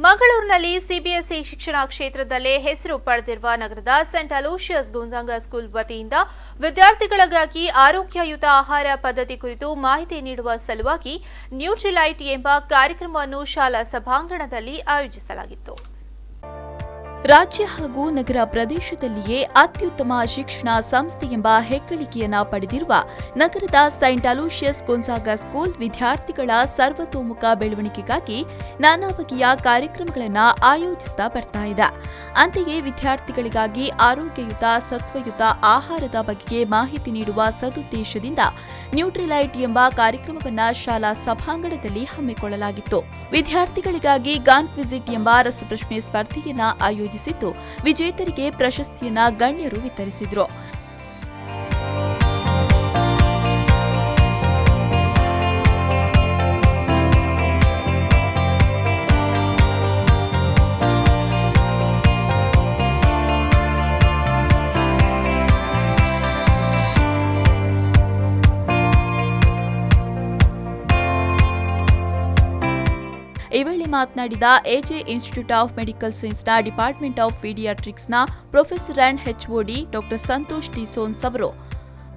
ಮಂಗಳೂರಿನಲ್ಲಿ ಸಿಬಿಎಸ್ಇ ಶಿಕ್ಷಣ ಕ್ಷೇತ್ರದಲ್ಲೇ ಹೆಸರು ಪಡೆದಿರುವ ನಗರದ ಸೆಂಟ್ ಅಲೋಷಿಯಸ್ ಗೊಂಜಾಗ ಸ್ಕೂಲ್ ವತಿಯಿಂದ ವಿದ್ಯಾರ್ಥಿಗಳಿಗಾಗಿ ಆರೋಗ್ಯಯುತ ಆಹಾರ ಪದ್ಧತಿ ಕುರಿತು ಮಾಹಿತಿ ನೀಡುವ ಸಲುವಾಗಿ ನ್ಯೂಟ್ರಿಲೈಟ್ ಎಂಬ ಕಾರ್ಯಕ್ರಮವನ್ನು ಶಾಲಾ ಸಭಾಂಗಣದಲ್ಲಿ ಆಯೋಜಿಸಲಾಗಿತ್ತು. ರಾಜ್ಯ ಹಾಗೂ ನಗರ ಪ್ರದೇಶದಲ್ಲಿಯೇ ಅತ್ಯುತ್ತಮ ಶಿಕ್ಷಣ ಸಂಸ್ಥೆ ಎಂಬ ಹೆಗ್ಗಳಿಕೆಯನ್ನ ಪಡೆದಿರುವ ನಗರದ ಸೈಂಟ್ ಅಲೋಷಿಯಸ್ ಗೊಂಜಾಗ ಸ್ಕೂಲ್ ವಿದ್ಯಾರ್ಥಿಗಳ ಸರ್ವತೋಮುಖ ಬೆಳವಣಿಗೆಗಾಗಿ ನಾನಾ ಬಗೆಯ ಕಾರ್ಯಕ್ರಮಗಳನ್ನು ಆಯೋಜಿಸುತ್ತಾ ಬರ್ತಾ ಇದೆ. ಅಂತೆಯೇ ವಿದ್ಯಾರ್ಥಿಗಳಿಗಾಗಿ ಆರೋಗ್ಯಯುತ ಸತ್ವಯುತ ಆಹಾರದ ಬಗೆಗೆ ಮಾಹಿತಿ ನೀಡುವ ಸದುದ್ದೇಶದಿಂದ ನ್ಯೂಟ್ರಿಲೈಟ್ ಎಂಬ ಕಾರ್ಯಕ್ರಮವನ್ನು ಶಾಲಾ ಸಭಾಂಗಣದಲ್ಲಿ ಹಮ್ಮಿಕೊಳ್ಳಲಾಗಿತ್ತು. ವಿದ್ಯಾರ್ಥಿಗಳಿಗಾಗಿ ಗಾನ್ ವಿಸಿಟ್ ಎಂಬ ರಸಪ್ರಶ್ನೆ ಸ್ಪರ್ಧೆಯನ್ನ ಆಯೋಜಿಸಿದ್ದು ವಿಜೇತರಿಗೆ ಪ್ರಶಸ್ತಿಯನ್ನ ಗಣ್ಯರು ವಿತರಿಸಿದರು. ಈ ವೇಳೆ ಮಾತನಾಡಿದ ಎಜೆ ಇನ್ಸ್ಟಿಟ್ಯೂಟ್ ಆಫ್ ಮೆಡಿಕಲ್ ಸೈನ್ಸ್ನ ಡಿಪಾರ್ಟ್ಮೆಂಟ್ ಆಫ್ ಪೀಡಿಯಾಟ್ರಿಕ್ಸ್ನ professor and HOD doctor Santosh T Soans ಅವರು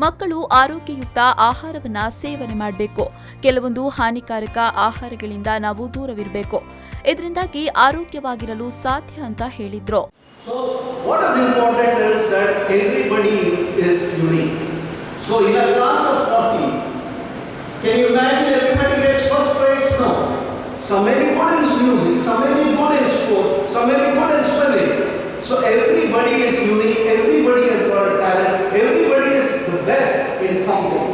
ಮಕ್ಕಳು ಆರೋಗ್ಯಯುಕ್ತ ಆಹಾರವನ್ನು ಸೇವನೆ ಮಾಡಬೇಕು. ಕೆಲವೊಂದು ಹಾನಿಕಾರಕ ಆಹಾರಗಳಿಂದ ನಾವು ದೂರವಿರಬೇಕು. ಇದರಿಂದಾಗಿ ಆರೋಗ್ಯವಾಗಿರಲು ಸಾಧ್ಯ ಅಂತ ಹೇಳಿದ್ರು. Some may be good in music, some may be good in sport, some may be good in swimming. So everybody is unique, everybody has got a talent, everybody is the best in something.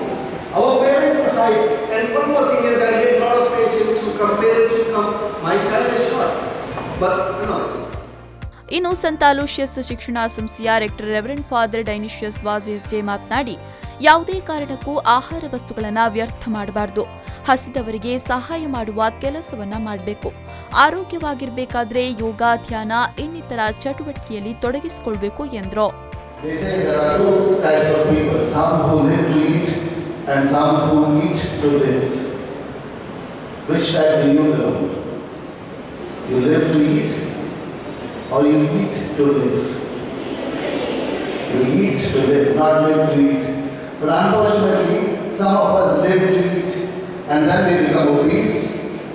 Our parents are high, and one more thing is I get a lot of patients who come, parents who come, my child is short, but you know. ಇನ್ನು ಸಂತ Aloysius ಶಿಕ್ಷಣ ಸಂಸ್ಥೆಯ rector reverend father ಡೈನಿಷಿಯಸ್ ವಾಜೆಸ್ಜೆ ಮಾತನಾಡಿ, ಯಾವುದೇ ಕಾರಣಕ್ಕೂ ಆಹಾರ ವಸ್ತುಗಳನ್ನು ವ್ಯರ್ಥ ಮಾಡಬಾರದು. ಹಸಿದವರಿಗೆ ಸಹಾಯ ಮಾಡುವ ಕೆಲಸವನ್ನ ಮಾಡಬೇಕು. ಆರೋಗ್ಯವಾಗಿರಬೇಕಾದ್ರೆ ಯೋಗ, ಧ್ಯಾನ ಇನ್ನಿತರ ಚಟುವಟಿಕೆಯಲ್ಲಿ ತೊಡಗಿಸಿಕೊಳ್ಬೇಕು ಎಂದರು. Or you eat to live. You eat to live, not live to eat. But unfortunately, some of us live to eat, and then we become obese,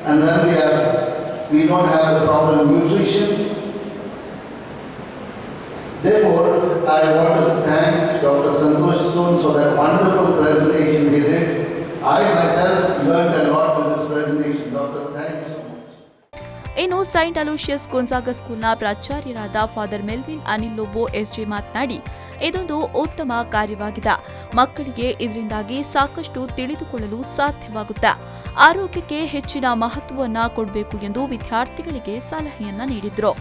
and then we don't have the proper nutrition. Therefore, I want to thank Dr. Santosh Soons for that wonderful presentation he did. I myself learned a lot with this presentation. Doctor, thank you so much. ಇನ್ನು saint Aloysius Gonzaga ಸ್ಕೂಲ್ನ ಪ್ರಾಚಾರ್ಯರಾದ father Melvin Anil Lobo SJ ಮಾತನಾಡಿ, ಇದೊಂದು ಉತ್ತಮ ಕಾರ್ಯವಾಗಿದೆ. ಮಕ್ಕಳಿಗೆ ಇದರಿಂದಾಗಿ ಸಾಕಷ್ಟು ತಿಳಿದುಕೊಳ್ಳಲು ಸಾಧ್ಯವಾಗುತ್ತೆ. ಆರೋಗ್ಯಕ್ಕೆ ಹೆಚ್ಚಿನ ಮಹತ್ವವನ್ನು ಕೊಡಬೇಕು ಎಂದು ವಿದ್ಯಾರ್ಥಿಗಳಿಗೆ ಸಲಹೆಯನ್ನ ನೀಡಿದರು.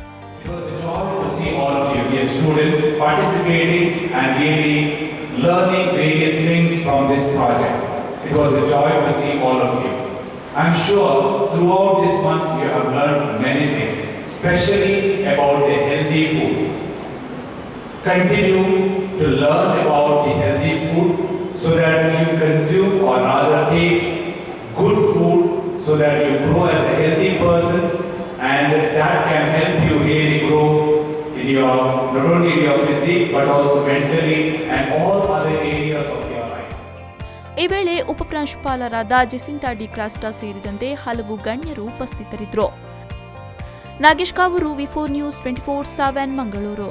I'm sure throughout this month you have learned many things, especially about the healthy food. Continue to learn about the healthy food so that you consume or rather take good food so that you grow as a healthy person, and that can help you really grow in your, not only in your physique but also mentally and all other areas of your life. ಈ ವೇಳೆ ಉಪಪ್ರಾಂಶುಪಾಲರಾದ ಜೆಸಿಂಟಾ D ಕ್ರಾಸ್ಟಾ ಸೇರಿದಂತೆ ಹಲವು ಗಣ್ಯರು ಉಪಸ್ಥಿತರಿದ್ದರು. Nagesh Kavoor, ವಿ4 news 24/7 Mangaluru.